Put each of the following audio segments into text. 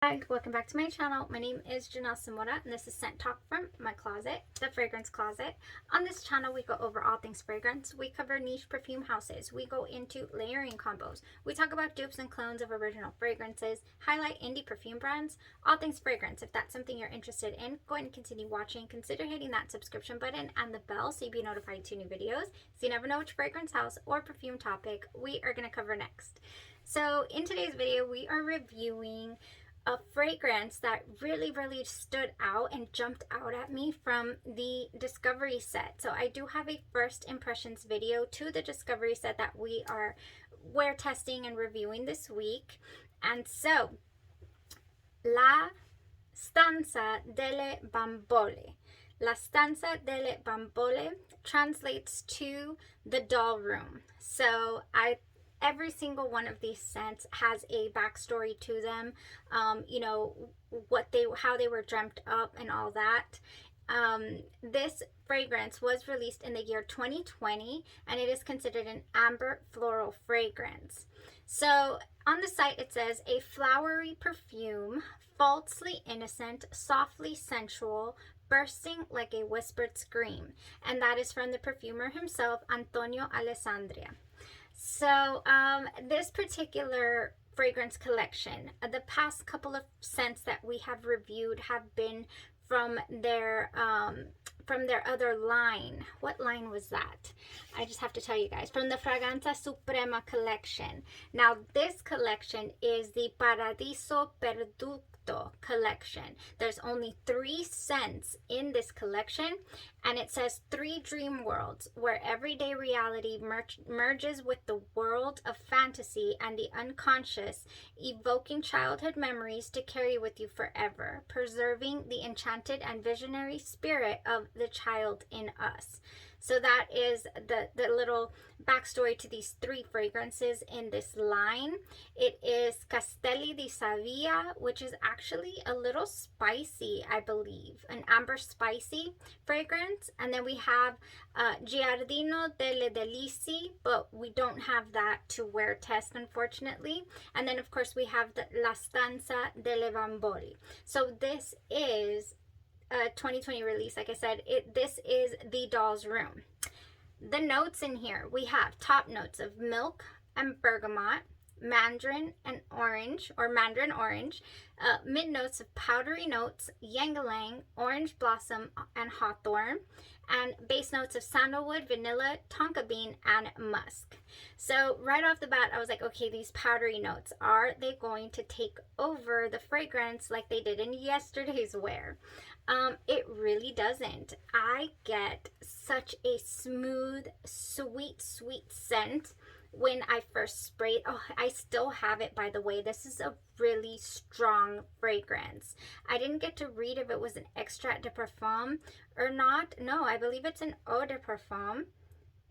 Hi, welcome back to my channel. My name is Janelle Samora and this is Scent Talk from my closet, the fragrance closet. On this channel we go over all things fragrance. We cover niche perfume houses. We go into layering combos. We talk about dupes and clones of original fragrances, highlight indie perfume brands, all things fragrance. If that's something you're interested in, go ahead and continue watching. Consider hitting that subscription button and the bell so you'll be notified to new videos so you never know which fragrance house or perfume topic we are going to cover next. So in today's video we are reviewing a fragrance that really stood out and jumped out at me from the discovery set. So I do have a first impressions video to the discovery set that we're testing and reviewing this week. And so La Stanza delle Bambole. La Stanza delle Bambole translates to the doll room. So every single one of these scents has a backstory to them, you know, how they were dreamt up and all that. This fragrance was released in the year 2020 and it is considered an amber floral fragrance. So on the site it says a flowery perfume, falsely innocent, softly sensual, bursting like a whispered scream. And that is from the perfumer himself, Antonio Alessandria. So this particular fragrance collection, the past couple of scents that we have reviewed have been from their other line. What line was that? I just have to tell you guys. From the Fragranza Suprema collection. Now this collection is the Paradiso Perduto Collection. There's only 3 scents in this collection, and it says 3 dream worlds where everyday reality merges with the world of fantasy and the unconscious, evoking childhood memories to carry with you forever, preserving the enchanted and visionary spirit of the child in us. So that is the little backstory to these 3 fragrances in this line. It is Castelli di Savia, which is actually a little spicy, I believe, an amber spicy fragrance. And then we have Giardino delle Delizie, but we don't have that to wear test, unfortunately. And then, of course, we have the La Stanza delle Bambole. So this is a 2020 release. Like I said, this is the doll's room. The notes in here, we have top notes of milk and bergamot, mandarin and orange, or mandarin orange, mid notes of powdery notes, ylang-ylang, orange blossom, and hawthorn, and base notes of sandalwood, vanilla, tonka bean, and musk. So right off the bat, I was like, okay, these powdery notes, are they going to take over the fragrance like they did in yesterday's wear? It really doesn't. I get such a smooth, sweet scent when I first sprayed. Oh, I still have it, by the way. This is a really strong fragrance. I didn't get to read if it was an extrait de parfum or not. No, I believe it's an eau de parfum.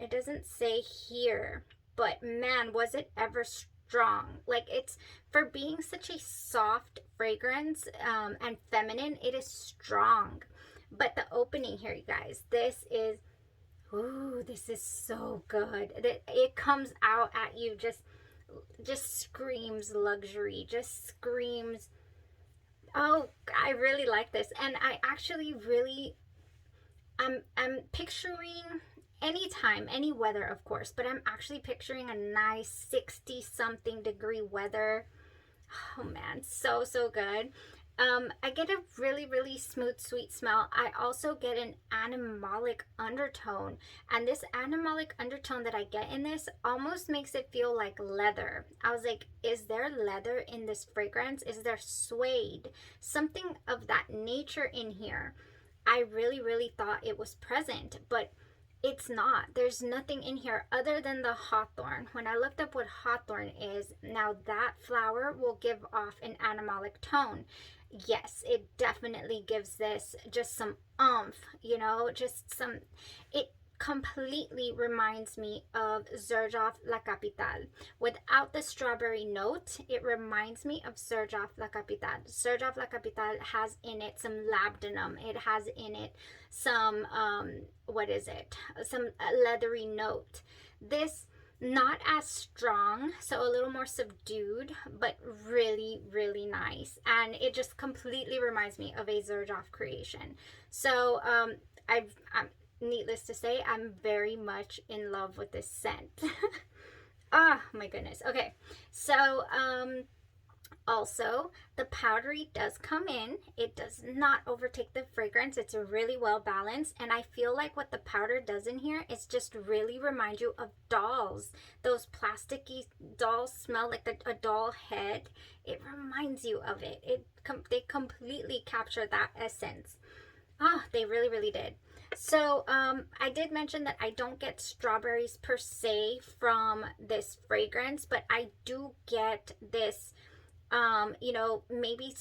It doesn't say here, but man, was it ever strong. Like, it's, for being such a soft fragrance and feminine, it is strong. But the opening here, you guys, this is, ooh, this is so good. It comes out at you, just screams luxury, just screams, oh, I really like this. And I actually really, I'm picturing anytime, any weather, of course, but I'm actually picturing a nice 60 something degree weather. Oh man, so good. I get a really smooth, sweet smell. I also get an animalic undertone, and this animalic undertone that I get in this almost makes it feel like leather. I was like, is there leather in this fragrance? Is there suede? Something of that nature in here. I really thought it was present, but it's not. There's nothing in here other than the hawthorn. When I looked up what hawthorn is, now that flower will give off an animalic tone. Yes, it definitely gives this just some oomph, you know, just some, it completely reminds me of Xerjoff La Capitale. Without the strawberry note, it reminds me of Xerjoff La Capitale. Xerjoff La Capitale has in it some labdanum. It has in it some, what is it? Some leathery note. This Not as strong, so a little more subdued, but really, really nice. And it just completely reminds me of a Xerjoff creation. So I'm needless to say, I'm very much in love with this scent. Oh my goodness. Okay, so also, the powdery does come in. It does not overtake the fragrance. It's really well balanced. And I feel like what the powder does in here is just really remind you of dolls. Those plasticky dolls smell like a doll head. It reminds you of it. They completely capture that essence. Oh, they really, really did. So I did mention that I don't get strawberries per se from this fragrance, but I do get this you know, maybe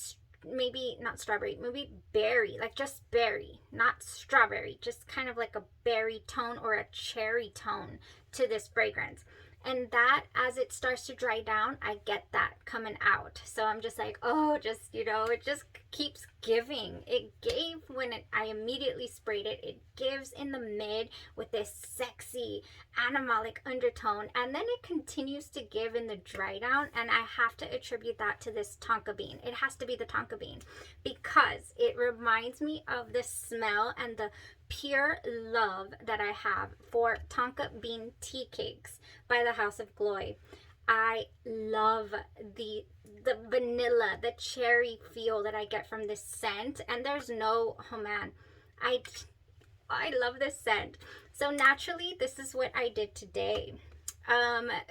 not strawberry, maybe berry, like just berry, not strawberry, just kind of like a berry tone or a cherry tone to this fragrance. And that, as it starts to dry down, I get that coming out. So I'm just like, oh, just, you know, it just keeps giving. It gave when I immediately sprayed it. It gives in the mid with this sexy animalic undertone. And then it continues to give in the dry down. And I have to attribute that to this tonka bean. It has to be the tonka bean because it reminds me of the smell and the pure love that I have for tonka bean tea cakes by the House of Gloy. I love the vanilla, the cherry feel that I get from this scent, and there's no, oh man, I love this scent. So naturally, this is what I did today.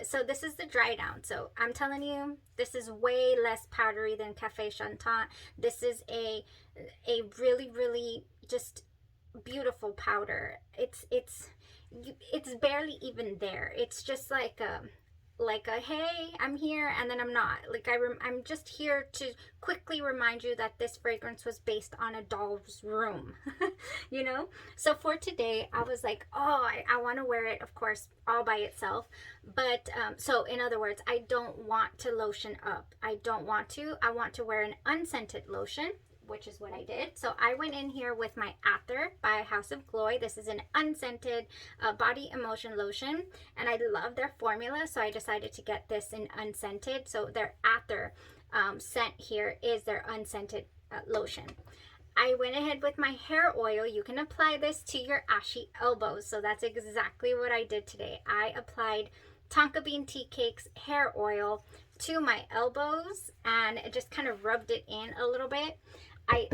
So this is the dry down. So I'm telling you, this is way less powdery than Cafe Chantant. This is a really, really just beautiful powder. It's barely even there. It's just like a hey, I'm here, and then I'm not. Like I'm just here to quickly remind you that this fragrance was based on a doll's room. You know. So for today, I was like, oh, I want to wear it, of course, all by itself. But so in other words, I don't want to lotion up. I don't want to. I want to wear an unscented lotion, which is what I did. So I went in here with my Ather by House of Gloy. This is an unscented body emulsion lotion, and I love their formula, so I decided to get this in unscented. So their Ather scent here is their unscented lotion. I went ahead with my hair oil. You can apply this to your ashy elbows. So that's exactly what I did today. I applied tonka bean tea cakes hair oil to my elbows and just kind of rubbed it in a little bit.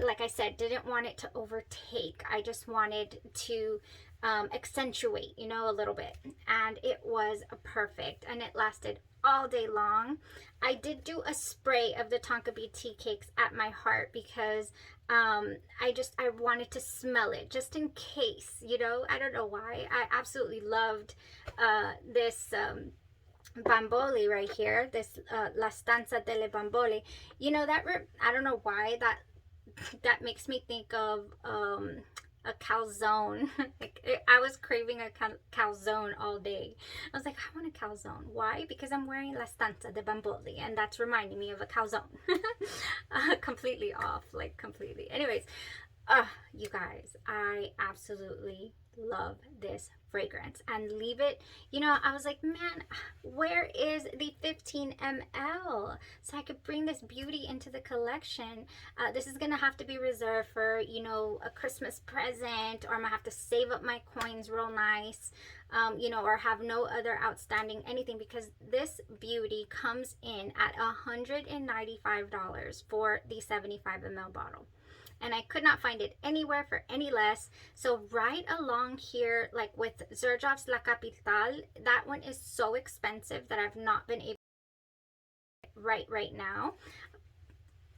Like I said, didn't want it to overtake. I just wanted to accentuate, you know, a little bit. And it was perfect, and it lasted all day long. I did do a spray of the tonka bean tea cakes at my heart because I wanted to smell it just in case, you know. I don't know why. I absolutely loved this Bambole right here, this La Stanza delle Bambole. You know, I don't know why that makes me think of a calzone. I was craving a calzone all day. I was like, I want a calzone. Why? Because I'm wearing La Stanza de Bambole, and that's reminding me of a calzone. Completely off, like completely. Anyways, you guys, I absolutely love this fragrance. And leave it, you know, I was like, man, where is the 15 ml so I could bring this beauty into the collection? This is gonna have to be reserved for, you know, a Christmas present, or I'm gonna have to save up my coins real nice, you know, or have no other outstanding anything, because this beauty comes in at $195 for the 75 ml bottle. And I could not find it anywhere for any less. So right along here, like with Xerjoff's La Capitale, that one is so expensive that I've not been able to right now.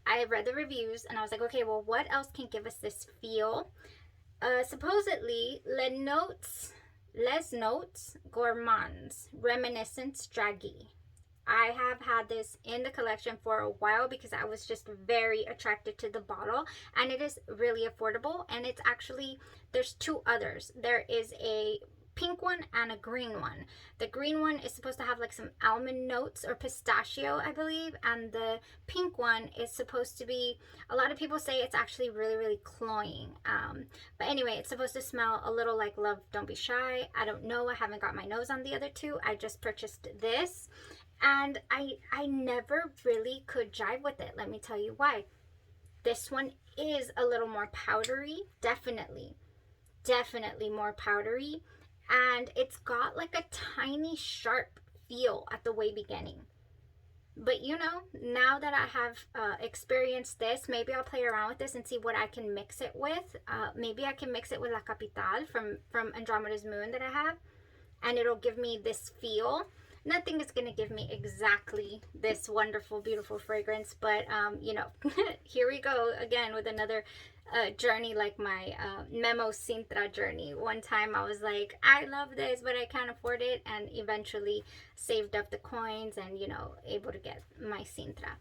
I read the reviews and I was like, okay, well, what else can give us this feel? Supposedly, Les Notes Gourmands Reminiscence Draghi. I have had this in the collection for a while because I was just very attracted to the bottle, and it is really affordable. And it's actually, there's two others. There is a pink one and a green one. The green one is supposed to have like some almond notes or pistachio, I believe, and the pink one is supposed to be, a lot of people say it's actually really, really cloying. But anyway, it's supposed to smell a little like Love Don't Be Shy. I don't know, I haven't got my nose on the other two. I just purchased this, and I never really could jive with it. Let me tell you why. This one is a little more powdery, definitely more powdery, and it's got like a tiny sharp feel at the way beginning. But you know, now that I have experienced this, maybe I'll play around with this and see what I can mix it with. Maybe I can mix it with La Capital from Andromeda's Moon that I have, and it'll give me this feel. Nothing is going to give me exactly this wonderful, beautiful fragrance, but you know, here we go again with another journey, like my Memo Sintra journey. One time I was like, I love this, but I can't afford it, and eventually saved up the coins and, you know, able to get my Sintra.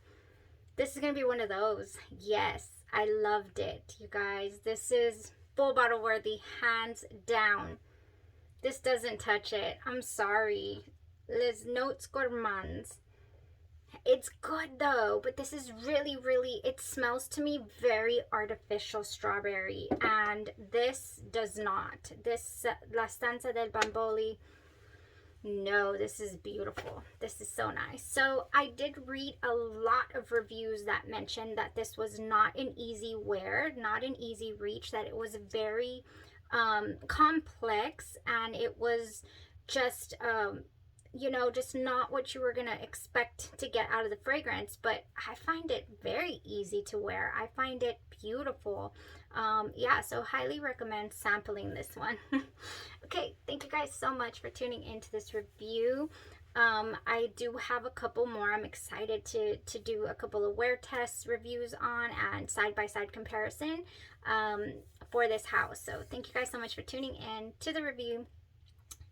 This is going to be one of those. Yes, I loved it, you guys. This is full bottle worthy, hands down. This doesn't touch it. I'm sorry. Les Notes Gourmands. It's good though, but this is really, really, it smells to me very artificial strawberry, and this does not. This La Stanza delle Bambole, no, this is beautiful. This is so nice. So I did read a lot of reviews that mentioned that this was not an easy wear, not an easy reach, that it was very complex, and it was just you know, just not what you were gonna expect to get out of the fragrance. But I find it very easy to wear. I find it beautiful. Yeah, so highly recommend sampling this one. Okay, thank you guys so much for tuning into this review. I do have a couple more. I'm excited to do a couple of wear tests reviews on, and side-by-side comparison for this house. So thank you guys so much for tuning in to the review.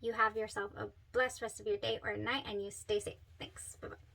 You have yourself a blessed rest of your day or night, and you stay safe. Thanks. Bye-bye.